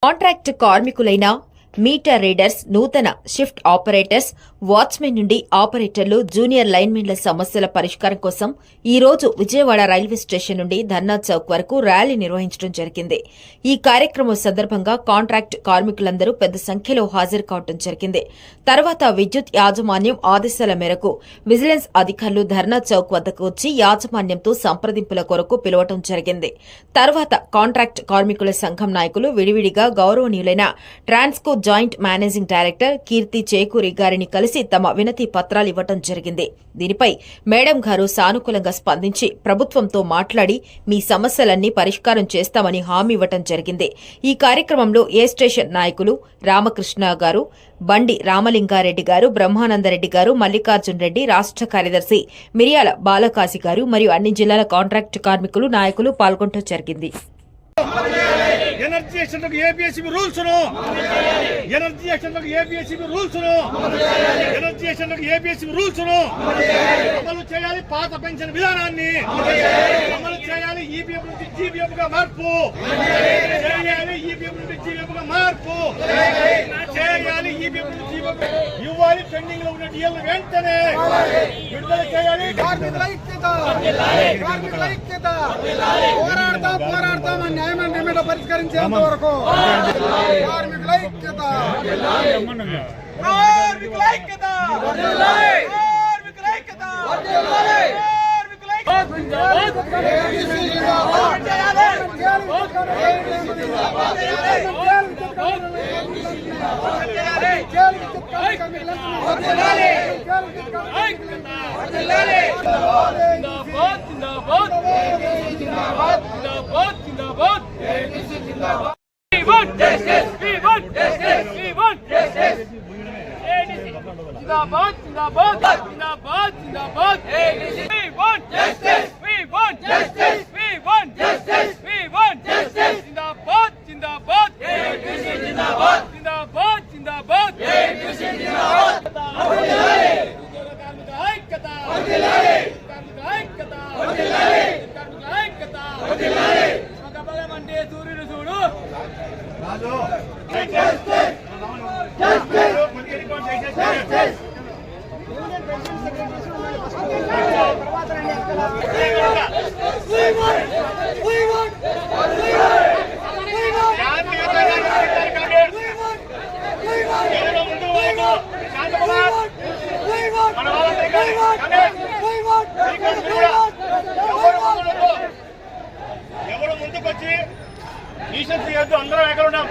Contract కార్మికులైన metre readers, నూతన shift operators, watchman నుండి ఆపరేటర్లు, జూనియర్ లైన్మెన్ల సమస్యల పరిష్కారం కోసం ఈ రోజు విజయవాడ రైల్వే స్టేషన్ నుండి ధర్నా చౌక్ వరకు ర్యాలీ నిర్వహించడం జరిగింది. ఈ కార్యక్రమం సందర్భంగా కాంట్రాక్ట్ కార్మికులందరూ పెద్ద సంఖ్యలో హాజరు కావడం జరిగింది. తర్వాత విద్యుత్ యాజమాన్యం ఆదేశాల మేరకు విజిలెన్స్ అధికారులు ధర్నా చౌక్ వద్దకు వచ్చి యాజమాన్యంతో సంప్రదింపుల కొరకు పిలవటం జరిగింది. తర్వాత కాంట్రాక్ట్ కార్మికుల సంఘం నాయకులు విడివిడిగా గౌరవనీయులైన ట్రాన్స్కో జాయింట్ మేనేజింగ్ డైరెక్టర్ కీర్తి చేకూరి గారిని కలిసి తమ వినతి పత్రాలు ఇవ్వటం జరిగింది. దీనిపై మేడం గారు సానుకూలంగా స్పందించి ప్రభుత్వంతో మాట్లాడి మీ సమస్యలన్నీ పరిష్కారం చేస్తామని హామీ ఇవ్వటం జరిగింది. ఈ కార్యక్రమంలో ఏ స్టేషన్ నాయకులు రామకృష్ణ గారు, బండి రామలింగారెడ్డి గారు, బ్రహ్మానందరెడ్డి గారు, మల్లికార్జున్ రెడ్డి, రాష్ట్ర కార్యదర్శి మిరియాల బాలకాశి గారు మరియు అన్ని జిల్లాల కాంట్రాక్ట్ కార్మికులు, నాయకులు పాల్గొనడం జరిగింది. ఎనర్జీ ఎక్స్టెంట్లకు ఏపీఎస్సీబీ రూల్స్ ఎనర్జీ ఎక్స్టెంట్లకు ఏపీఎస్సీబీ రూల్స్ ఎనర్జీ ఎక్స్టెంట్లకు ఏపీఎస్సీబీ రూల్స్ అమలు చేయాలి. పాత పెన్షన్ విధానాన్ని అమలు చేయాలి. ఈపీఎఫ్ నుంచి జీపీఎఫ్ గా మార్పు చేయాలి. ఈపీఎఫ్ నుంచి జీపీఎఫ్ గా మార్పు చేయాలి. ఈపీఎఫ్ నుంచి జీపీఎఫ్ ఇవ్వాలి. పెండింగ్ లో ఉన్న డిఎల్ వెంటనే విడుదల చేయాలి. కార్మికుల ఐక్యత పోరాడతాం న్యాయమైన డిమాండ్ పరిష్కరించేంత వరకు కార్మికుల ఐక్యత ఎవరు ముందుకొచ్చి మిషన్ చేయొద్దు. అందరం ఎక్కడ ఉన్నాం.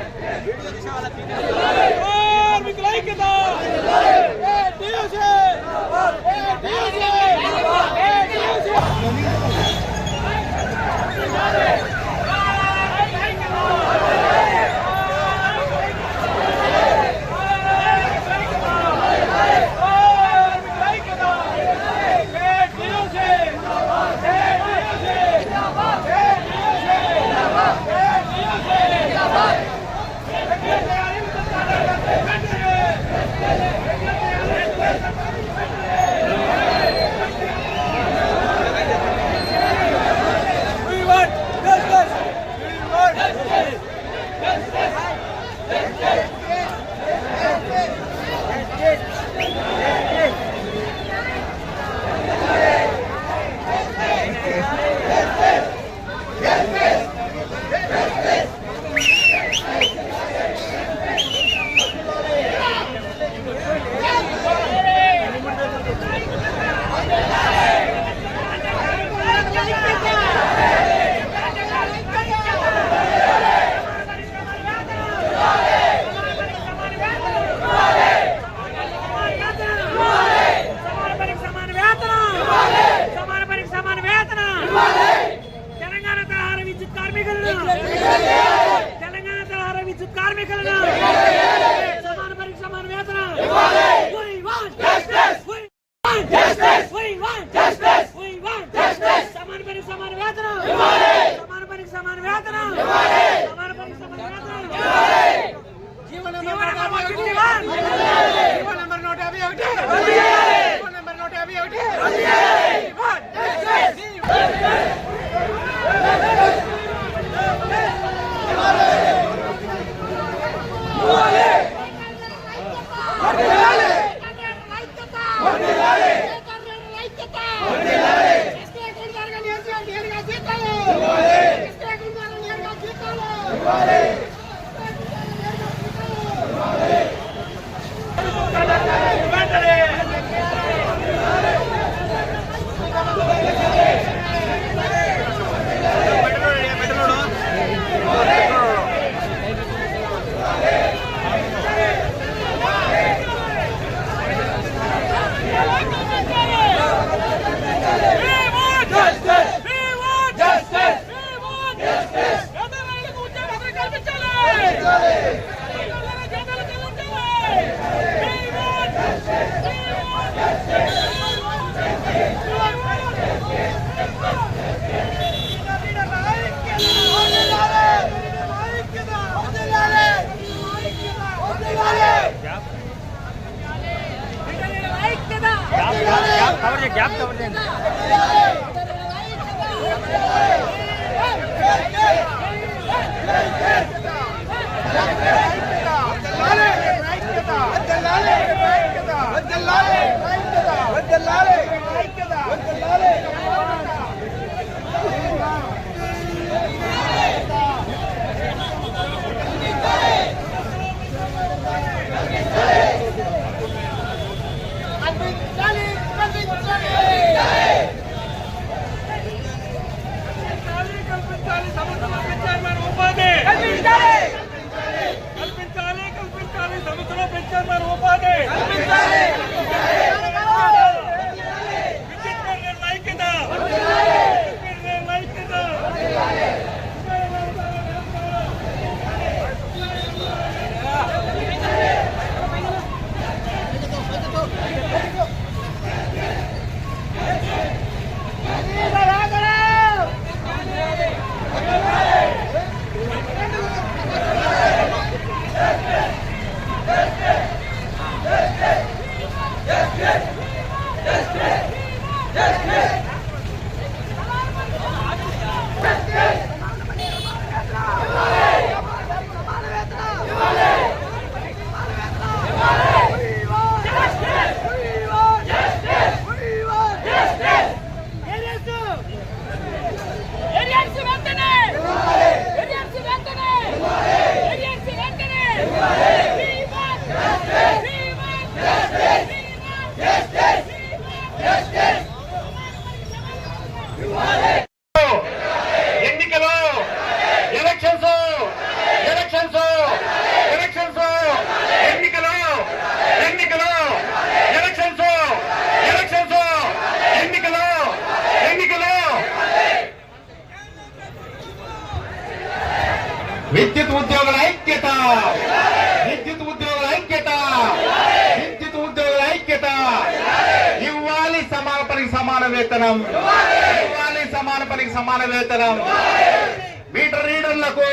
విద్యుత్ ఉద్యోగుల ఐక్యత, విద్యుత్ ఉద్యోగుల ఐక్యత, విద్యుత్ ఉద్యోగుల ఐక్యత. ఇవ్వాలి సమాన పనికి సమాన వేతనం, ఇవ్వాలి సమాన పనికి సమాన వేతనం. మీటర్ రీడర్లకు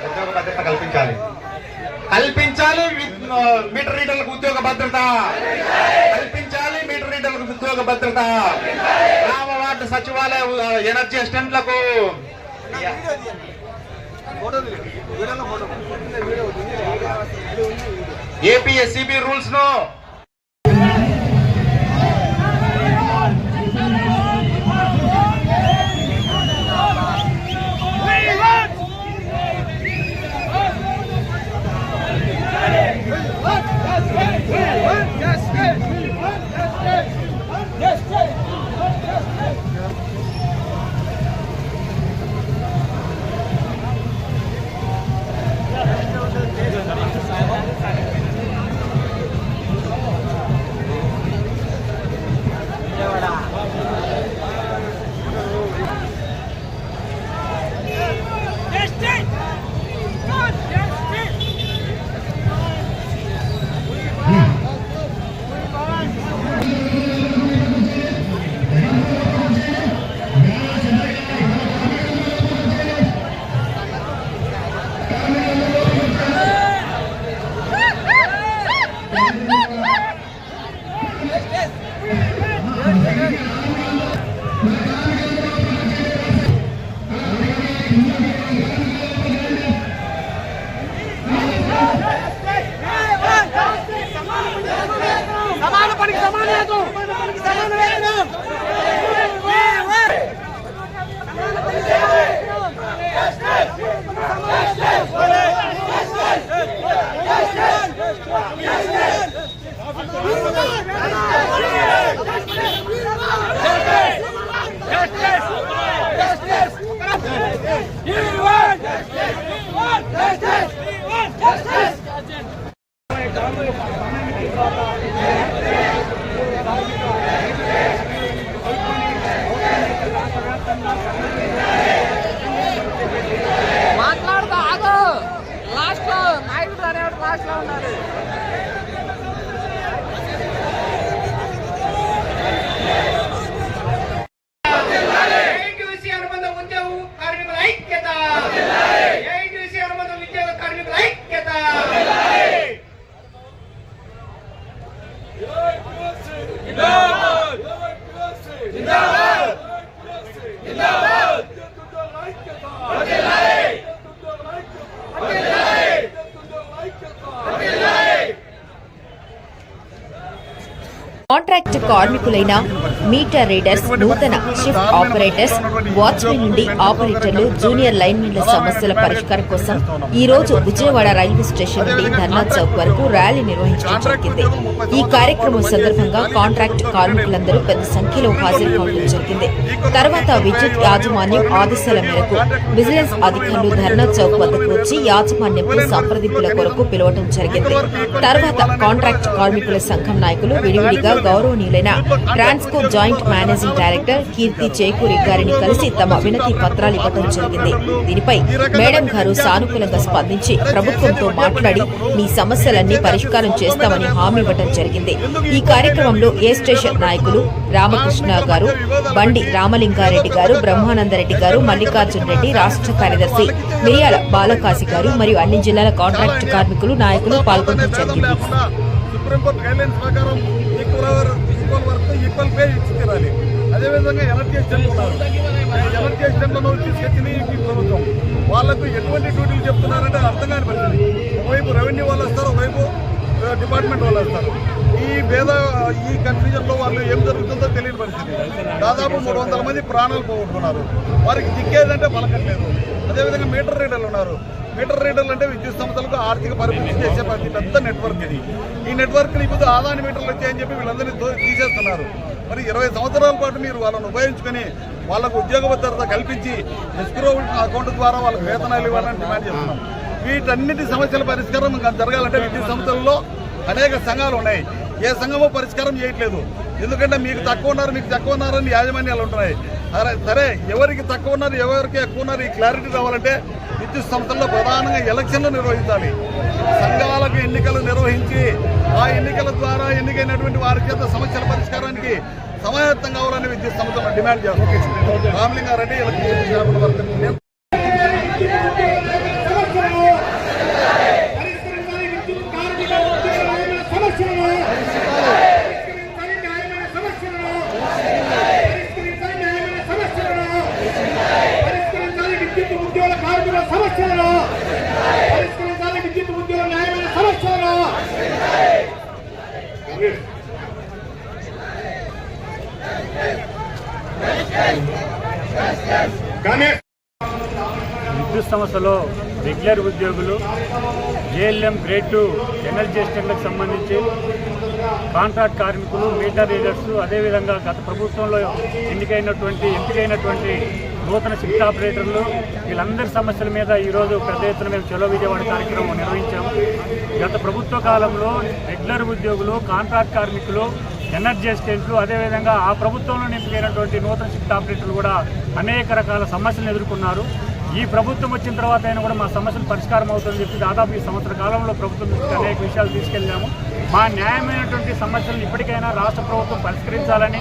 ఉద్యోగ భద్రత కల్పించాలి, కల్పించాలి. మీటర్ రీడర్లకు ఉద్యోగ భద్రత కల్పించాలి, మీటర్ రీడర్లకు ఉద్యోగ భద్రత. గ్రామ వార్డు సచివాలయ ఎనర్జీ అసిస్టెంట్లకు ఏపీఎస్సీబీ రూల్స్ ను మాట్లాడుతా ఆగు. లాస్ట్ లో నాయకుడు అనేవాడు లాస్ట్ లో ఉన్నాడు. కాంట్రాక్ట్ కార్మికులైన మీటర్ రీడర్స్, నూతన షిఫ్ట్ ఆపరేటర్స్, వాచ్మెన్ నుండి ఆపరేటర్లు, జూనియర్ లైన్మెన్ల సమస్యల పరిష్కారం కోసం ఈ రోజు విజయవాడ రైల్వే స్టేషన్ నుండి ధర్నా చౌక్ వరకు ర్యాలీ నిర్వహించడం జరిగింది. ఈ కార్యక్రమం సందర్భంగా కాంట్రాక్ట్ కార్మికులందరూ పెద్ద సంఖ్యలో హాజరు కావడం జరిగింది. తర్వాత విద్యుత్ యాజమాన్యం ఆదేశాల మేరకు విజిలెన్స్ అధికారులు ధర్నా చౌక్ వద్దకు వచ్చి యాజమాన్యంతో సంప్రదింపుల కొరకు పిలవడం జరిగింది. తర్వాత కాంట్రాక్ట్ కార్మికుల సంఘం నాయకులు విడివిడిగా గౌరవనీయులైన ట్రాన్స్కో జాయింట్ మేనేజింగ్ డైరెక్టర్ కీర్తి చేకూరి గారిని కలిసి తమ వినతి పత్రాలు ఇవ్వడం జరిగింది. దీనిపై మేడం గారు సానుకూలంగా స్పందించి ప్రభుత్వంతో మాట్లాడి మీ సమస్యలన్నీ పరిష్కారం చేస్తామని హామీ ఇవ్వడం జరిగింది. ఈ కార్యక్రమంలో ఏ స్టేషన్ నాయకులు రామకృష్ణ గారు, బండి రామలింగారెడ్డి గారు, బ్రహ్మానందరెడ్డి గారు, మల్లికార్జున రెడ్డి, రాష్ట్ర కార్యదర్శి మిరియాల బాలకాశి గారు మరియు అన్ని జిల్లాల కాంట్రాక్ట్ కార్మికులు నాయకులు పాల్గొనడం జరిగింది. సుప్రీంకోర్టు గైడ్లైన్స్ ప్రకారం ఈక్వల్ వర్క్ ఈక్వల్ పే ఇచ్చి తీరాలి. అదేవిధంగా ఎనర్జీ ఎక్స్టెంట్ ఉన్నారు. ఎనర్జీ ఎక్స్టెంట్లో తీసుకొచ్చింది ఈ ప్రభుత్వం. వాళ్లకు ఎటువంటి డ్యూటీలు చెప్తున్నారంటే అర్థం కాని పరిస్థితి. ఒకవైపు రెవెన్యూ వాళ్ళు వస్తారు, ఒకవైపు డిపార్ట్మెంట్ వాళ్ళు వస్తారు. ఈ కన్ఫ్యూజన్లో వాళ్ళు ఏం జరుగుతుందో తెలియని పరిస్థితి. దాదాపు 300 మంది ప్రాణాలు పోగొట్టుకున్నారు. వారికి దిక్కేదంటే పలకట్లేదు. అదేవిధంగా మీటర్ రీడర్లు ఉన్నారు. మీటర్ రీడర్లు అంటే విద్యుత్ సంస్థలకు ఆర్థిక పరిమితి చేసే పెద్ద నెట్వర్క్ ఇది. ఈ నెట్వర్క్ ఇప్పుడు ఆదాని మీటర్లు వచ్చాయని చెప్పి వీళ్ళందరినీ తీసేస్తున్నారు. మరి 20 సంవత్సరాల పాటు మీరు వాళ్ళని ఉపయోగించుకొని వాళ్ళకు ఉద్యోగ భద్రత కల్పించి ఎస్క్రో అకౌంట్ ద్వారా వాళ్ళకి వేతనాలు ఇవ్వాలని డిమాండ్ చేస్తున్నాం. వీటన్నిటి సమస్యల పరిష్కారం జరగాలంటే విద్యుత్ సంస్థల్లో అనేక సంఘాలు ఉన్నాయి. ఏ సంఘమో పరిష్కారం చేయట్లేదు. ఎందుకంటే మీకు తక్కువ ఉన్నారని యాజమాన్యాలు ఉంటున్నాయి. సరే, ఎవరికి తక్కువ ఉన్నారు, ఎవరికి ఎక్కువ ఉన్నారు, ఈ క్లారిటీ రావాలంటే విద్యుత్ సంస్థల్లో ప్రధానంగా ఎలక్షన్లు నిర్వహించాలి. సంఘాలకు ఎన్నికలు నిర్వహించి ఆ ఎన్నికల ద్వారా ఎన్నికైనటువంటి వారి చేత సమస్యల పరిష్కారానికి సమాయత్తం కావాలని విద్యుత్ సంస్థలు డిమాండ్ చేస్తారు. రామలింగారెడ్డి విద్యుత్ సంస్థలో రెగ్యులర్ ఉద్యోగులు, జేఎల్ఎం గ్రేడ్ 2 ఎనర్జీ ఎక్స్టెంట్లకు సంబంధించి కాంట్రాక్ట్ కార్మికులు, మీటర్ రీడర్స్, అదేవిధంగా గత ప్రభుత్వంలో ఎంపికైనటువంటి నూతన షిఫ్ట్ ఆపరేటర్లు, వీళ్ళందరి సమస్యల మీద ఈరోజు పెద్ద ఎత్తున మేము చలో విజయవాడ కార్యక్రమం నిర్వహించాము. గత ప్రభుత్వ కాలంలో రెగ్యులర్ ఉద్యోగులు, కాంట్రాక్ట్ కార్మికులు, ఎనర్జీ ఎక్స్టెంట్లు, అదేవిధంగా ఆ ప్రభుత్వంలో ఎంపికైనటువంటి నూతన షిఫ్ట్ ఆపరేటర్లు కూడా అనేక రకాల సమస్యలను ఎదుర్కొన్నారు. ఈ ప్రభుత్వం వచ్చిన తర్వాత అయినా కూడా మా సమస్యలు పరిష్కారం అవుతుందని చెప్పి దాదాపు ఈ సంవత్సర కాలంలో ప్రభుత్వం నుంచి అనేక విషయాలు తీసుకెళ్లాము. మా న్యాయమైనటువంటి సమస్యలను ఇప్పటికైనా రాష్ట్ర ప్రభుత్వం పరిష్కరించాలని,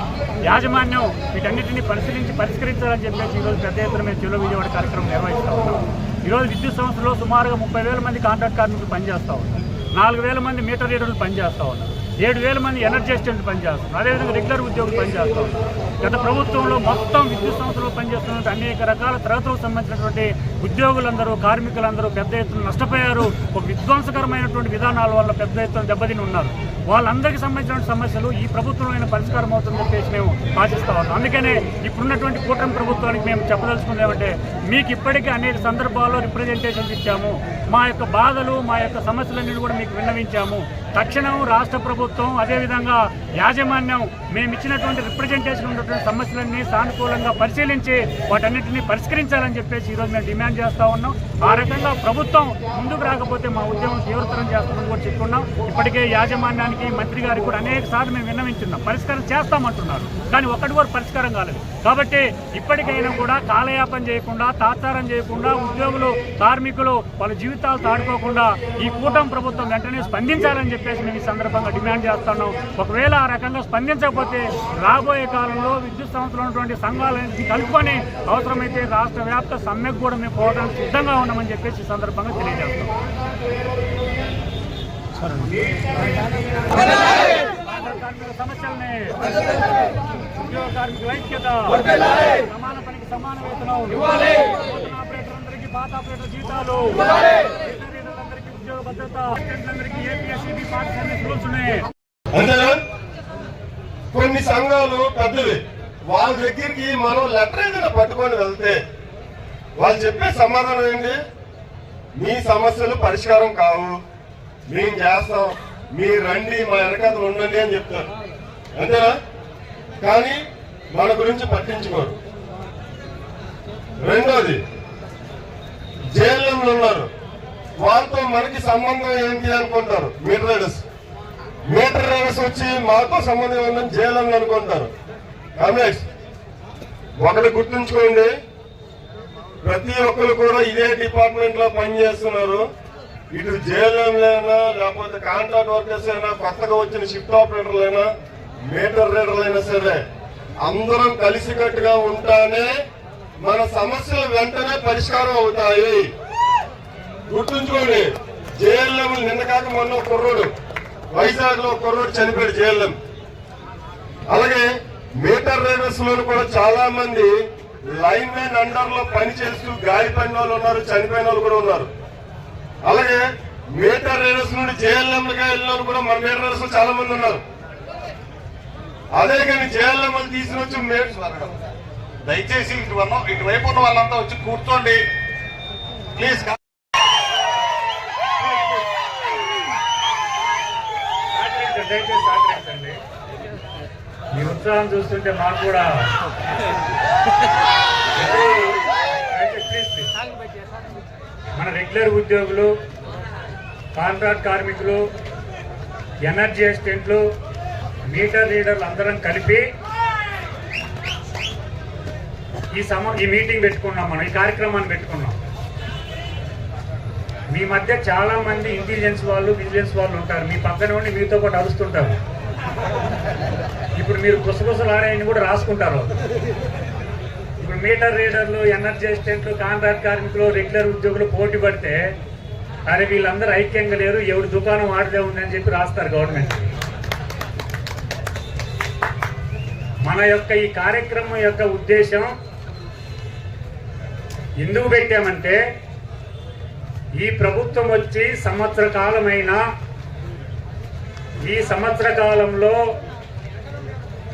యాజమాన్యం వీటన్నిటిని పరిష్కరించాలని చెప్పేసి ఈరోజు పెద్ద ఎత్తున మేము చలో విజయవాడ కార్యక్రమం నిర్వహిస్తూ ఉన్నాం. ఈరోజు విద్యుత్ సంస్థలో సుమారుగా 30,000 మంది కాంట్రాక్ట్ కార్మికులు పనిచేస్తూ ఉన్నారు. 4,000 మంది మీటర్ రీడర్లు పనిచేస్తూ ఉన్నారు. 7,000 మంది ఎనర్జీ ఎక్స్టెంట్ పనిచేస్తున్నారు. అదేవిధంగా రెగ్యులర్ ఉద్యోగులు పనిచేస్తూ ఉన్నారు. గత ప్రభుత్వంలో మొత్తం విద్యుత్ సంస్థలో పనిచేస్తున్న అనేక రకాల తరగతులకు సంబంధించినటువంటి ఉద్యోగులందరూ, కార్మికులందరూ పెద్ద ఎత్తున నష్టపోయారు. ఒక విధ్వంసకరమైనటువంటి విధానాల వల్ల పెద్ద ఎత్తున దెబ్బతిని ఉన్నారు. వాళ్ళందరికీ సంబంధించిన సమస్యలు ఈ ప్రభుత్వంలో పరిష్కారం అవుతుందని చెప్పేసి మేము ఆశిస్తా ఉన్నాం. అందుకనే ఇప్పుడున్నటువంటి కూటమి ప్రభుత్వానికి మేము చెప్పదలుచుకుంది ఏమంటే, మీకు ఇప్పటికీ అనేక సందర్భాల్లో రిప్రజెంటేషన్స్ ఇచ్చాము. మా యొక్క బాధలు, మా యొక్క సమస్యలన్నీ కూడా మీకు విన్నవించాము. తక్షణం రాష్ట్ర ప్రభుత్వం, అదేవిధంగా యాజమాన్యం మేము ఇచ్చినటువంటి రిప్రజెంటేషన్ ఉన్నటువంటి సమస్యలన్నీ సానుకూలంగా పరిశీలించి వాటన్నింటినీ పరిష్కరించాలని చెప్పేసి ఈరోజు మేము డిమాండ్ చేస్తూ ఉన్నాం. ఆ రకంగా ప్రభుత్వం ముందుకు రాకపోతే మా ఉద్యమం తీవ్రతరం చేస్తామని కూడా చెప్పుకున్నాం. ఇప్పటికే యాజమాన్యానికి, మంత్రి గారికి కూడా అనేక సార్లు మేము విన్నవించున్నాం. పరిష్కారం చేస్తామంటున్నారు, కానీ ఒక్కటి కూడా పరిష్కారం కాలేదు. కాబట్టి ఇప్పటికైనా కూడా కాలయాపన చేయకుండా, తాత్సారం చేయకుండా, ఉద్యోగులు, కార్మికులు వాళ్ళ జీవితాలు తాడుకోకుండా ఈ కూటమి ప్రభుత్వం వెంటనే స్పందించాలని చెప్పేసి మేము ఈ సందర్భంగా డిమాండ్ చేస్తున్నాం. ఒకవేళ ఆ రకంగా స్పందించకపోతే రాబోయే కాలంలో విద్యుత్ సంస్థలో ఉన్నటువంటి సంఘాలన్నీ కలుపుకొని అవసరమైతే రాష్ట్ర వ్యాప్త సమ్మెకు కూడా మేము పోవడానికి సిద్ధంగా ఉన్నామని చెప్పేసి ఈ సందర్భంగా తెలియజేస్తాం. సమస్యల్ని, ఉద్యోగ కార్మికుల ఐక్యత, సమాన పనికి సమాన వేతనం, నూతన ఆపరేటర్లందరికీ పాత ఆపరేటర్ జీతాలు, అందరికీ ఉద్యోగ భద్రత, అందరికీ ఏపీఎస్సీబీ పార్టీ రూల్స్ ఉన్నాయి. కొన్ని సంఘాలు పెద్దవి, వాళ్ళ దగ్గరికి మనం లెటర్ ఏదైనా పట్టుకొని వెళ్తే వాళ్ళు చెప్పే సమాధానం ఏంటి? మీ సమస్యలు పరిష్కారం కావు, మేము చేస్తాం, మీరు రండి, మా వెనకాతలు ఉండండి అని చెప్తారు, అంతేనా? కానీ మన గురించి పట్టించుకోరు. రెండోది, జైల్లో ఉన్నారు, వాళ్ళతో మనకి సంబంధం ఏంటి అనుకుంటారు. మీటర్ రైడర్స్ వచ్చి మాతో సంబంధం ఉందని జైల్లో అనుకుంటారు. రమేష్, ఒకటి గుర్తుంచుకోండి, ప్రతి ఒక్కరు కూడా ఇదే డిపార్ట్మెంట్ లో పనిచేస్తున్నారు. ఇటు జేఎల్ఎంలైనా లేకపోతే కాంట్రాక్ట్ వర్కర్స్ అయినా, కొత్తగా వచ్చిన షిఫ్ట్ ఆపరేటర్లైనా, మీటర్ రీడర్లైనా సరే, అందరం కలిసికట్టుగా ఉంటానే మన సమస్యలు వెంటనే పరిష్కారం అవుతాయి. గుర్తుంచుకోండి, జేఎల్ఎం నిన్న కాక మొన్న కుర్రోడు వైజాగ్ లో కుర్రోడు చనిపోయాడు జేఎల్ఎం. అలాగే మీటర్ రీడర్స్ లో కూడా చాలా మంది లైన్ మ్యాన్ అండర్ లో పనిచేస్తూ గాయపడిన వాళ్ళు ఉన్నారు, చనిపోయిన వాళ్ళు కూడా ఉన్నారు. అలాగే మీటర్ రీడర్స్ నుండి జేఎల్ఎం గా వెళ్ళిన వాళ్ళు కూడా మన మీటర్ రీడర్స్ చాలా మంది ఉన్నారు. అదే కానీ జేఎల్ఎం వాళ్ళు తీసుకుని వచ్చి దయచేసి ఇటువైపు ఉన్న వాళ్ళంతా వచ్చి కూర్చోండి ప్లీజ్. దయచేసి సహకరించండి. మీ ఉత్సాహం చూస్తుంటే మాకు కూడా మన రెగ్యులర్ ఉద్యోగులు, కాంట్రాక్ట్ కార్మికులు, ఎనర్జీ అసిస్టెంట్లు, మీటర్ రీడర్లు అందరం కలిపి ఈ మీటింగ్ పెట్టుకున్నాం. మనం ఈ కార్యక్రమాన్ని పెట్టుకున్నాం. మీ మధ్య చాలా మంది ఇంటెలిజెన్స్ వాళ్ళు, విజిలెన్స్ వాళ్ళు ఉంటారు. మీ పక్కన ఉండి మీతో పాటు అరుస్తుంటారు. ఇప్పుడు మీరు గుసగుసలాడేయని కూడా రాసుకుంటారు. ఇప్పుడు మీటర్ రీడర్లు, ఎనర్జీ అసిస్టెంట్లు, కాంట్రాక్ట్ కార్మికులు, రెగ్యులర్ ఉద్యోగులు పోటీ పడితే అరే వీళ్ళందరూ ఐక్యంగా లేరు, ఎవరి దుకాణం ఆడదే ఉందని చెప్పి రాస్తారు గవర్నమెంట్. మన యొక్క ఈ కార్యక్రమం యొక్క ఉద్దేశం ఎందుకు పెట్టామంటే, ఈ ప్రభుత్వం వచ్చి సంవత్సర కాలమైనా ఈ సంవత్సర కాలంలో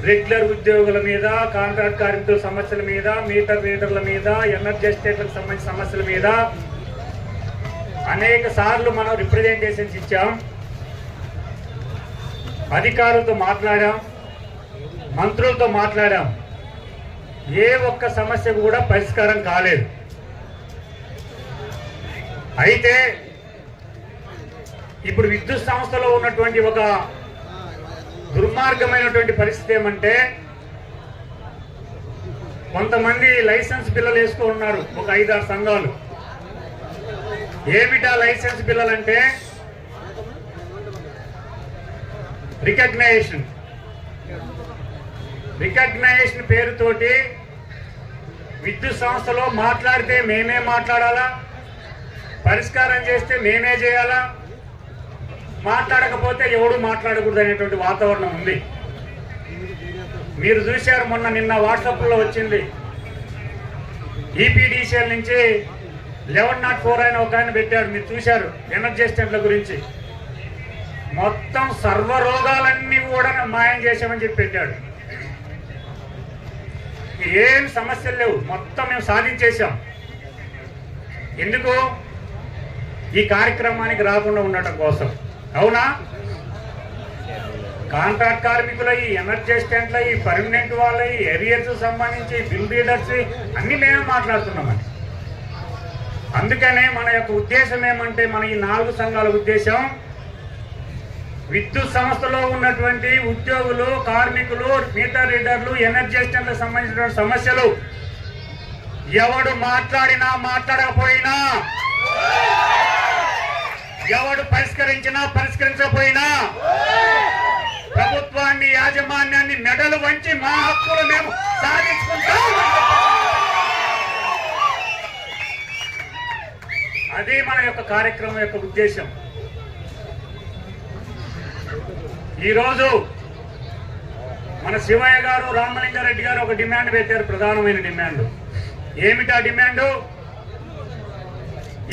రెగ్యులర్ ఉద్యోగుల మీద, కాంట్రాక్ట్ కార్మికుల సమస్యల మీద, మీటర్ రీడర్ల మీద, ఎనర్జీ ఎస్టేట్లకు సంబంధించిన సమస్యల మీద అనేక సార్లు మనం రిప్రజెంటేషన్స్ ఇచ్చాం, అధికారులతో మాట్లాడాం, మంత్రులతో మాట్లాడాం. ఏ ఒక్క సమస్య కూడా పరిష్కారం కాలేదు. అయితే ఇప్పుడు విద్యుత్ సంస్థలో ఉన్నటువంటి ఒక దుర్మార్గమైనటువంటి పరిస్థితి ఏమంటే, కొంతమంది లైసెన్స్ బిల్లలు వేసుకున్నారు, ఒక 5-6 సంఘాలు. ఏమిటా లైసెన్స్ బిల్లలంటే, రికగ్నైజేషన్ పేరుతోటి విద్యుత్ సంస్థలో మాట్లాడితే మేమే మాట్లాడాలా, పరిష్కారం చేస్తే మేమే చేయాలా, మాట్లాడకపోతే ఎవడు మాట్లాడకూడదు అనేటువంటి వాతావరణం ఉంది. మీరు చూశారు, నిన్న వాట్సాప్లో వచ్చింది, ఈపీడీసీఎల్ నుంచి 1104 ఆయన ఒక ఆయన పెట్టాడు, మీరు చూశారు, ఎనర్జీ అసిస్టెంట్ల గురించి. మొత్తం సర్వరోగాలన్నీ కూడా మాయం చేశామని చెప్పి పెట్టాడు. ఏం సమస్యలు లేవు, మొత్తం మేము సాధించేశాం. ఎందుకు? ఈ కార్యక్రమానికి రాకుండా ఉండటం కోసం. అవునా? కాంట్రాక్ట్ కార్మికుల, ఈ ఎనర్జీ అసిస్టెంట్ల, ఈ పర్మనెంట్ వాళ్ళ, ఈ ఏరియర్స్ సంబంధించి బిల్ రీడర్స్ అన్ని మేమే మాట్లాడుతున్నామని. అందుకనే మన యొక్క ఉద్దేశం ఏమంటే, మన ఈ 4 సంఘాల ఉద్దేశం, విద్యుత్ సంస్థలో ఉన్నటువంటి ఉద్యోగులు, కార్మికులు, మీటర్ రీడర్లు, ఎనర్జీ అసిస్టెంట్లకు సంబంధించినటువంటి సమస్యలు ఎవడు మాట్లాడినా మాట్లాడకపోయినా, ఎవడు పరిష్కరించకపోయినా ప్రభుత్వాన్ని, యాజమాన్యాన్ని మెడలు వంచి మా హక్కులు మేము సాధించుకుంటాం. అది మన యొక్క కార్యక్రమం యొక్క ఉద్దేశం. ఈరోజు మన శివయ్య గారు, రామలింగారెడ్డి గారు ఒక డిమాండ్ పెట్టారు, ప్రధానమైన డిమాండ్. ఏమిటా డిమాండు?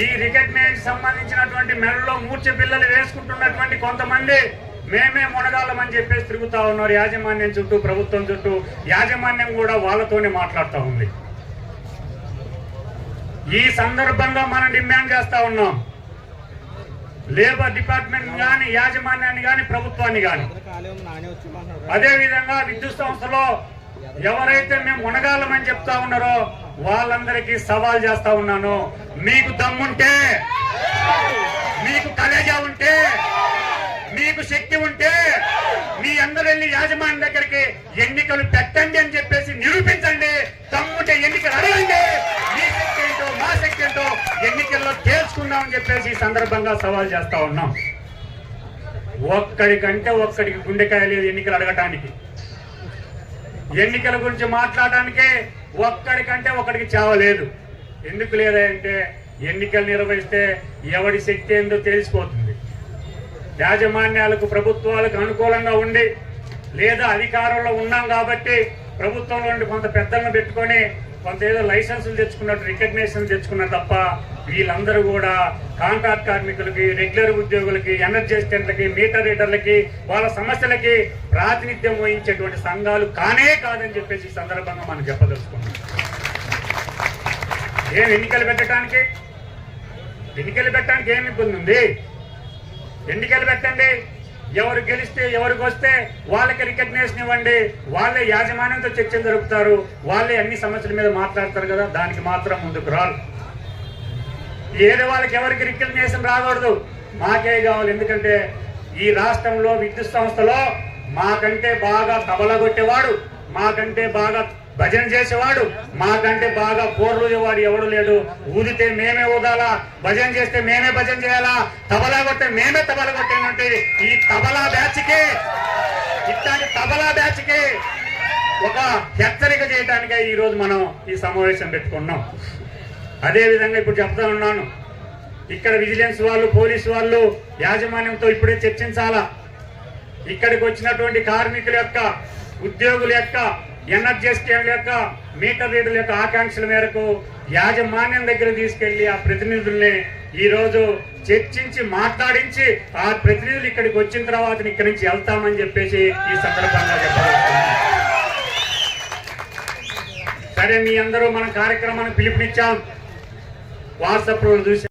ఈ రికగ్నైజ్ సంబంధించినటువంటి మెడలో మూర్ఛ పిల్లలు వేసుకుంటున్నటువంటి కొంతమంది మేమే మునగాలమని చెప్పేసి తిరుగుతా ఉన్నారు యాజమాన్యం చుట్టూ, ప్రభుత్వం చుట్టూ. యాజమాన్యం కూడా వాళ్ళతోనే మాట్లాడుతూ ఉంది. ఈ సందర్భంగా మనం డిమాండ్ చేస్తా ఉన్నాం, లేబర్ డిపార్ట్మెంట్ కానీ, యాజమాన్యాన్ని కానీ, ప్రభుత్వాన్ని కానీ. అదేవిధంగా విద్యుత్ సంస్థలో ఎవరైతే మేము మునగాలమని చెప్తా ఉన్నారో వాళ్ళందరికీ సవాల్ చేస్తా ఉన్నాను. మీకు దమ్ముంటే, మీకు కలేజా ఉంటే, మీకు శక్తి ఉంటే మీ అందరూ వెళ్ళి యాజమాన్యం దగ్గరికి ఎన్నికలు పెట్టండి అని చెప్పేసి నిరూపించండి. దమ్ముంటే ఎన్నికలు అడగండి. మీ శక్తి ఏంటో, మా శక్తి ఏంటో ఎన్నికల్లో తేల్చుకుందామని చెప్పేసి ఈ సందర్భంగా సవాల్ చేస్తా ఉన్నాం. ఒక్కడికంటే ఒక్కడికి గుండెకాయ లేదు ఎన్నికలు అడగటానికి. ఎన్నికల గురించి మాట్లాడటానికే ఒక్కడికంటే ఒకడికి చావలేదు. ఎందుకు లేదంటే ఎన్నికలు నిర్వహిస్తే ఎవడి శక్తి ఏందో తెలిసిపోతుంది. యాజమాన్యాలకు, ప్రభుత్వాలకు అనుకూలంగా ఉండి లేదా అధికారంలో ఉన్నాం కాబట్టి ప్రభుత్వంలో ఉండి కొంత పెద్దలను పెట్టుకొని కొంత ఏదో లైసెన్సులు తెచ్చుకున్నట్టు, రికగ్నేషన్ తెచ్చుకున్న తప్ప వీళ్ళందరూ కూడా కాంట్రాక్ట్ కార్మికులకి, రెగ్యులర్ ఉద్యోగులకి, ఎనర్జీ అసిస్టెంట్లకి, మీటర్ రీడర్లకి, వాళ్ళ సమస్యలకి ప్రాతినిధ్యం వహించేటువంటి సంఘాలు కానే కాదని చెప్పేసి ఈ సందర్భంగా మనం చెప్పదలుచుకున్నాం. ఎన్నికలు పెట్టడానికి ఏమి ఇబ్బంది ఉంది? ఎన్నికలు పెట్టండి. ఎవరు గెలిస్తే, ఎవరికి వస్తే వాళ్ళకి రికగ్నేషన్ ఇవ్వండి. వాళ్ళే యాజమాన్యంతో చర్చలు జరుపుతారు, వాళ్ళే అన్ని సమస్యల మీద మాట్లాడతారు కదా. దానికి మాత్రం ముందుకు రారు. ఏదో వాళ్ళకి ఎవరికి రికగ్నేషన్ రాకూడదు, మాకే కావాలి. ఎందుకంటే ఈ రాష్ట్రంలో విద్యుత్ సంస్థలో మాకంటే బాగా తబలా కొట్టేవాడు, మాకంటే బాగా భజన చేసేవాడు, మాకంటే బాగా పోర్లువాడు ఎవడు లేడు. ఊదితే మేమే ఊదాలా, భజన చేస్తే మేమే భజన చేయాలా, తబలా కొట్టే మేమే తబలా కొట్టేనంటే ఈ తబలా బ్యాచ్కి, ఇట్లాంటి తబలా బ్యాచ్కి ఒక హెచ్చరిక చేయడానికే ఈ రోజు మనం ఈ సమావేశం పెట్టుకున్నాం. అదేవిధంగా ఇప్పుడు చెప్తా ఉన్నాను, ఇక్కడ విజిలెన్స్ వాళ్ళు, పోలీసు వాళ్ళు యాజమాన్యంతో ఇప్పుడే చర్చించాలా. ఇక్కడికి వచ్చినటువంటి కార్మికుల యొక్క, ఉద్యోగుల యొక్క, ఎనర్జీ స్టేషన్ల యొక్క, మీటర్ రీడర్ల యొక్క ఆకాంక్షల మేరకు యాజమాన్యం దగ్గర తీసుకెళ్లి ఆ ప్రతినిధుల్ని ఈ రోజు చర్చించి మాట్లాడించి ఆ ప్రతినిధులు ఇక్కడికి వచ్చిన తర్వాత ఇక్కడి నుంచి వెళ్తామని చెప్పేసి ఈ సందర్భంగా చెప్పాలి. సరే, మీ అందరూ మన కార్యక్రమాన్ని పిలుపునిచ్చాం. వాట్సాప్ లో చూసి